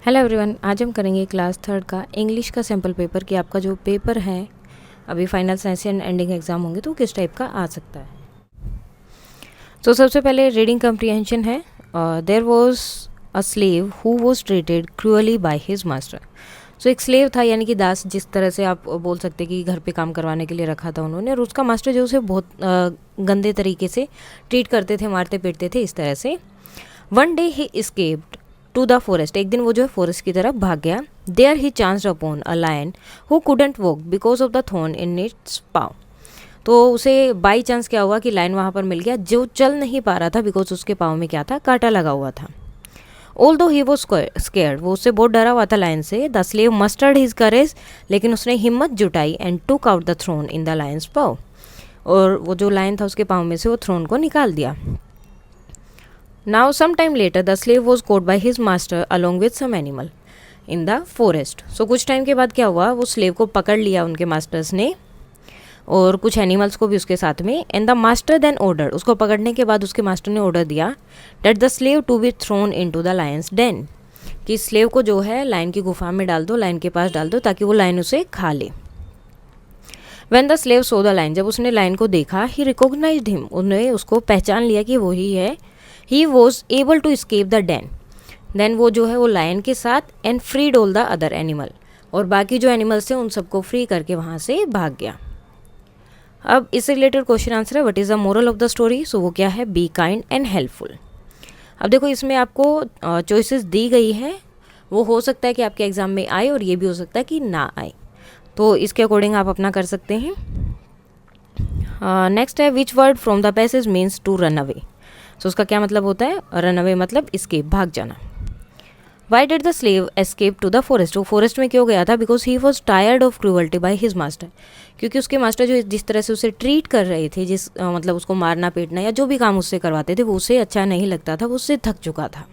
Hello everyone, आज हम करेंगे क्लास थर्ड का इंग्लिश का सैम्पल पेपर कि आपका जो पेपर है अभी final session and ending exam होंगे तो किस टाइप का आ सकता है। तो सबसे पहले रीडिंग कम्प्रीहेंशन है। There was a slave who was treated cruelly by his master. So एक स्लेव था, यानी कि दास, जिस तरह से आप बोल सकते कि घर पे काम करवाने के लिए रखा था उन्होंने, और उसका मास्टर जो उसे बहुत गंदे तरीके से ट्रीट करते थे, मारते पीटते थे इस तरह से। One day he escaped to the forest. एक दिन वो जो है फॉरेस्ट की तरफ भाग गया। There he chanced upon a lion who couldn't walk because of the thorn in its paw. तो उसे बाई चांस क्या हुआ कि लायन वहाँ पर मिल गया जो चल नहीं पा रहा था, बिकॉज उसके पाँव में क्या था, कांटा लगा हुआ था। ऑल दो ही वो स्केयर्ड, वो उससे बहुत डरा हुआ था लायन से। The slave mustered his courage, लेकिन उसने हिम्मत जुटाई and took out the thorn in the lion's paw, और वो जो लायन था उसके पाँव में से वो थ्रोन को निकाल दिया। Now some time later the slave was caught by his master along with some animal in the forest. So कुछ टाइम के बाद क्या हुआ, वो स्लेव को पकड़ लिया उनके मास्टर्स ने और कुछ एनिमल्स को भी उसके साथ में। And the master then order, उसको पकड़ने के बाद उसके मास्टर ने ऑर्डर दिया that the slave to be thrown into the lions den, कि स्लेव को जो है लायन की गुफा में डाल दो, लायन के पास डाल दो, ताकि वो लायन उसे खा ले। When the slave saw the lion, जब उसने लायन को देखा, he recognized him, उन्होंने उसको पहचान लिया कि वही है। He was able to escape the den. Then वो जो है वो लायन के साथ and freed all the other animal, और बाकी जो एनिमल्स थे उन सबको फ्री करके वहाँ से भाग गया। अब इससे रिलेटेड क्वेश्चन आंसर है, what is the moral of the story. So वो क्या है, बी काइंड एंड हेल्पफुल। अब देखो इसमें आपको चॉइसेस दी गई है, वो हो सकता है कि आपके एग्जाम में आए और ये भी हो सकता है कि ना आए, तो इसके अकॉर्डिंग आप अपना कर सकते हैं। नेक्स्ट है, which word from the passage means to run away. So उसका क्या मतलब होता है, रन अवे मतलब escape, भाग जाना। Why did the slave escape to the forest, वो फॉरेस्ट में क्यों गया था, because he was tired of cruelty by his master, क्योंकि उसके मास्टर जो जिस तरह से उसे ट्रीट कर रहे थे, मतलब उसको मारना पीटना या जो भी काम उससे करवाते थे वो उसे अच्छा नहीं लगता था, वो उससे थक चुका था।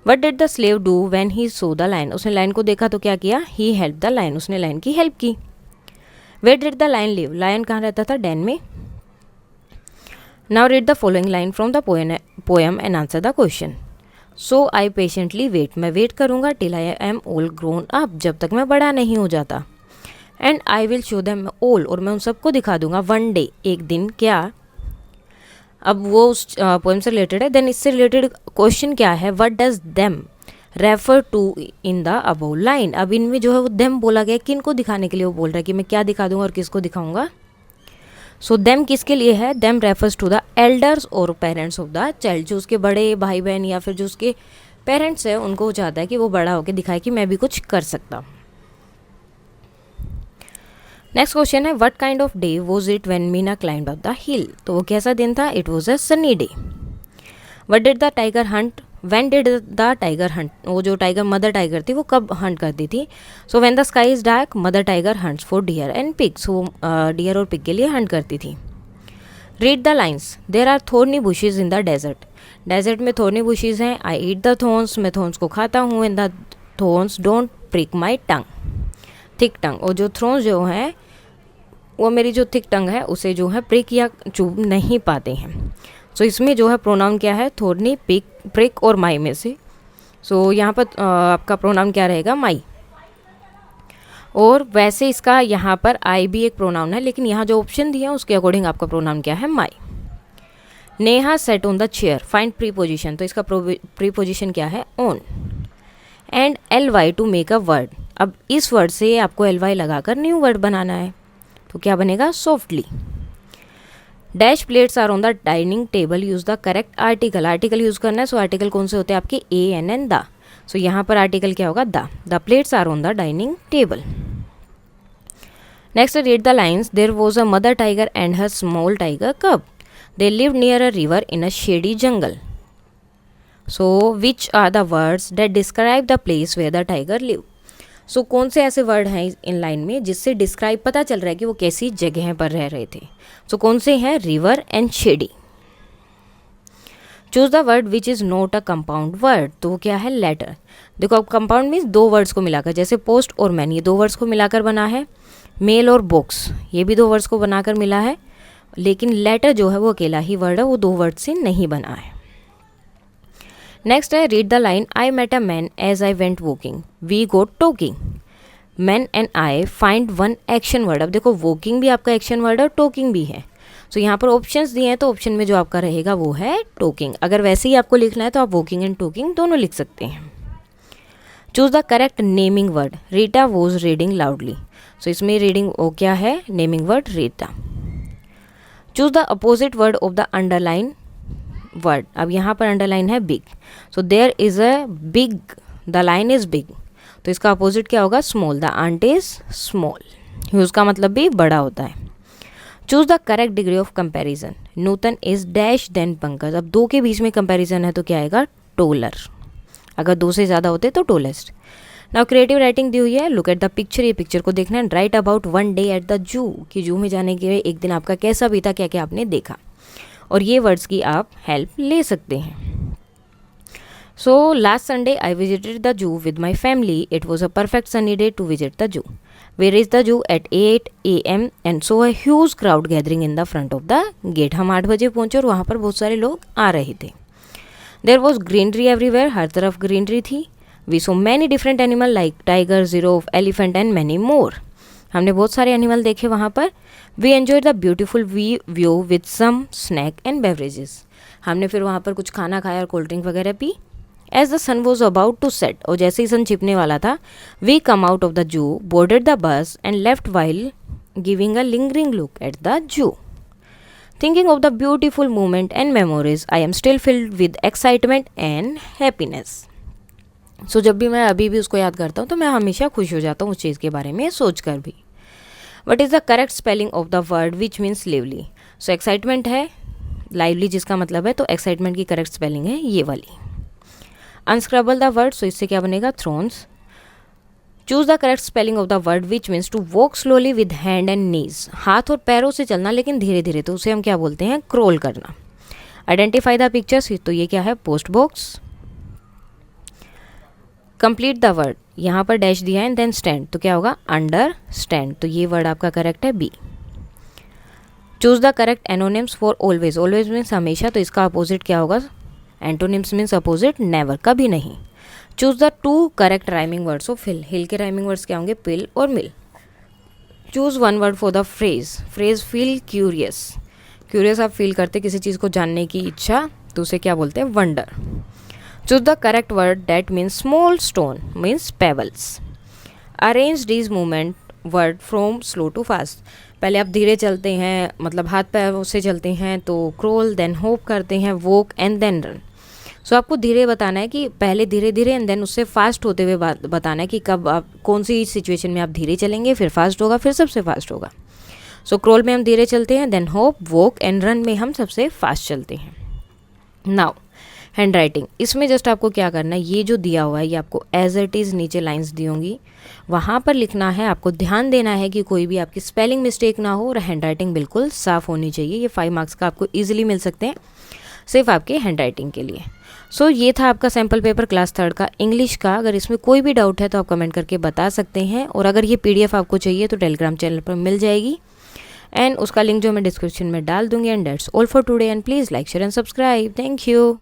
What did the slave do when he saw the lion, उसने लाइन को देखा तो क्या किया, ही हेल्प द लाइन, उसने लाइन की हेल्प की। Where did the lion live, lion कहाँ रहता था, डेन में। Now read the following line from the poem and answer the question. So I patiently wait, मैं वेट करूँगा till I am all grown up, जब तक मैं बड़ा नहीं हो जाता। And I will show them all, और मैं उन सबको दिखा दूंगा, one day, एक दिन, क्या। अब वो उस पोएम से रिलेटेड है। देन इससे रिलेटेड क्वेश्चन क्या है, what does them refer to in the above line. अब इनमें जो है वो them बोला गया, किन को दिखाने के लिए वो बोल रहा है कि मैं क्या दिखा दूंगा और किसको दिखाऊंगा। सो देम किसके लिए है, them refers to the elders और पेरेंट्स ऑफ द चाइल्ड, जो उसके बड़े भाई बहन या फिर जो उसके पेरेंट्स है उनको वो चाहता है कि वो बड़ा होकर दिखाए कि मैं भी कुछ कर सकता हूँ। नेक्स्ट क्वेश्चन है, what kind of day was it when Meena climbed up the हिल, तो वो कैसा दिन था, it was a sunny day. What did the tiger Hunt, when did the tiger Hunt, वो जो टाइगर मदर टाइगर थी वो कब हंट करती थी। So when the sky is dark mother tiger hunts for deer and pigs, वो deer और pig के लिए हंट करती थी। Read the lines, there are thorny bushes in the desert, desert में थोर्नी बुशेज हैं। आई ईट द थोर्न्स, मैं thorns को खाता हूँ। And the thorns don't prick my tongue, thick tongue, और जो थ्रोन्स जो हैं वो मेरी जो थिक टंग है उसे जो है प्रिक या चुभ नहीं पाते हैं। सो इसमें जो है प्रोनाउन क्या है, थोर्नी, पिक, प्रिक और माई में से। सो यहाँ पर आपका प्रोनाउन क्या रहेगा, माई। और वैसे इसका यहाँ पर आई भी एक प्रोनाउन है, लेकिन यहाँ जो ऑप्शन दिया है उसके अकॉर्डिंग आपका प्रोनाउन क्या है, my. Neha set on the chair, find preposition, तो इसका प्रीपोजिशन क्या है, on. And L Y to make a word, अब इस वर्ड से आपको एल वाई लगाकर न्यू वर्ड बनाना है, तो क्या बनेगा, softly. Dash plates are on the dining table, use the correct article, article use करना है। सो आर्टिकल कौन से होते हैं आपके, a an an the. So यहाँ पर आर्टिकल क्या होगा, the plates are on the dining table. Next read the lines, there was a mother tiger and her small tiger cub, they lived near a river in a shady jungle. So which are the words that describe the place where the tiger live. So कौन से ऐसे word हैं in line में जिससे describe पता चल रहा है कि वो कैसी जगह पर रह रहे थे। सो कौन से हैं, river and shady. Choose the word which is not a compound word, तो वो क्या है, लेटर। देखो अब कंपाउंड मीन्स दो वर्ड्स को मिलाकर, जैसे पोस्ट और मैन, ये दो वर्ड्स को मिलाकर बना है। मेल और बॉक्स, ये भी दो वर्ड्स को बनाकर मिला है। लेकिन लेटर जो है वो अकेला ही वर्ड है, वो दो वर्ड से नहीं बना है। नेक्स्ट है read the line, I met a man as I went walking, we got talking, man and I find one action word. अब देखो वॉकिंग भी आपका एक्शन वर्ड है और टॉकिंग भी है। सो यहाँ पर ऑप्शंस दिए हैं तो ऑप्शन में जो आपका रहेगा वो है टॉकिंग। अगर वैसे ही आपको लिखना है तो आप वॉकिंग एंड टॉकिंग दोनों लिख सकते हैं। Choose the correct naming word, Rita was reading loudly. So इसमें रीडिंग वो क्या है, naming word Rita. Choose the opposite word of the underline word. अब यहाँ पर अंडरलाइन है big, so there is a big, the line is big, तो इसका अपोजिट क्या होगा, small, the ant is small, उसका मतलब भी बड़ा होता है। Choose the correct degree of comparison, Nutan is dash then Pankaj. अब दो के बीच में कंपैरिजन है तो क्या आएगा, टोलर, अगर दो से ज़्यादा होते तो tallest. Now creative writing the हुई है, लुक एट द पिक्चर, ये पिक्चर को देखना है। Right about one day at the zoo, कि जू में जाने के एक दिन आपका कैसा बीता, क्या क्या आपने देखा, और ये वर्ड्स की आप हेल्प ले सकते हैं। So last Sunday I visited the zoo with my family, it was a perfect sunny day to visit the zoo, we reach the zoo at 8 AM and saw a huge crowd gathering in the front of the gate. हम 8 बजे पहुंचे और वहाँ पर बहुत सारे लोग आ रहे थे। देयर वॉज ग्रीनरी एवरीवेयर, हर तरफ ग्रीनरी थी। We saw many different animal like tiger, giraffe, elephant and many more. हमने बहुत सारे एनिमल देखे वहाँ पर। We enjoy the beautiful view with some snack and beverages. हमने फिर वहाँ पर कुछ खाना खाया और कोल्ड ड्रिंक वगैरह पी। As the sun was about to set, और जैसे ही सन छिपने वाला था, we come out of the zoo, boarded the bus and left while giving a lingering look at the zoo. Thinking of the beautiful moment and memories, I am still filled with excitement and happiness. So जब भी मैं अभी भी उसको याद करता हूँ तो मैं हमेशा खुश हो जाता हूँ उस चीज़ के बारे में सोच कर भी। What is the correct spelling of the word which means lively? So excitement है, lively जिसका मतलब है, तो excitement की correct spelling है ये वाली। Unscrabble the word, so इससे क्या बनेगा, thrones. Choose the correct spelling of the word which means to walk slowly with hand and knees, हाथ और पैरों से चलना लेकिन धीरे धीरे, तो उसे हम क्या बोलते हैं, क्रोल करना। आइडेंटिफाई द पिक्चर्स, तो ये क्या है, post box. Complete the word, यहाँ पर डैश दिया है एंड देन स्टैंड, तो क्या होगा, अंडर स्टैंड, तो ये वर्ड आपका करेक्ट है B. Choose the correct antonyms for always, always means हमेशा, तो इसका अपोजिट क्या होगा, एंटोनिम्स मीन्स अपोजिट नेवर, कभी नहीं। Choose the two correct rhyming words of hill, hill के राइमिंग वर्ड्स क्या होंगे, पिल और mill. Choose one word for the phrase, phrase feel curious, curious आप फील करते किसी चीज़ को जानने की इच्छा, तो उसे क्या बोलते हैं, wonder. Choose the correct word that means small stone means pebbles. Arrange these movement word from slow to fast, पहले आप धीरे चलते हैं, मतलब हाथ पैरों से चलते हैं तो क्रोल, देन होप करते हैं, वॉक एंड देन रन। सो आपको धीरे बताना है कि पहले धीरे धीरे एंड देन उससे फास्ट होते हुए बताना है कि कब आप कौन सी सिचुएशन में आप धीरे चलेंगे, फिर फास्ट होगा, फिर सबसे फास्ट होगा। सो क्रोल में हम धीरे चलते हैं, then hop, walk and run में हम सबसे फास्ट चलते हैं। नाउ हैंड राइटिंग, इसमें जस्ट आपको क्या करना है, ये जो दिया हुआ है ये आपको एज इट इज़ नीचे लाइन्स दी होंगी, वहाँ पर लिखना है। आपको ध्यान देना है कि कोई भी आपकी स्पेलिंग मिस्टेक ना हो और हैंड राइटिंग बिल्कुल साफ़ होनी चाहिए। ये 5 मार्क्स का आपको ईजिली मिल सकते हैं सिर्फ आपके हैंड राइटिंग के लिए। सो ये था आपका सैम्पल पेपर क्लास 3rd का इंग्लिश का। अगर इसमें कोई भी डाउट है तो आप कमेंट करके बता सकते हैं, और अगर ये PDF आपको चाहिए तो टेलीग्राम चैनल पर मिल जाएगी, एंड उसका लिंक जो मैं डिस्क्रिप्शन में डाल दूंगी। And that's all for today, and please like, share and subscribe. Thank you.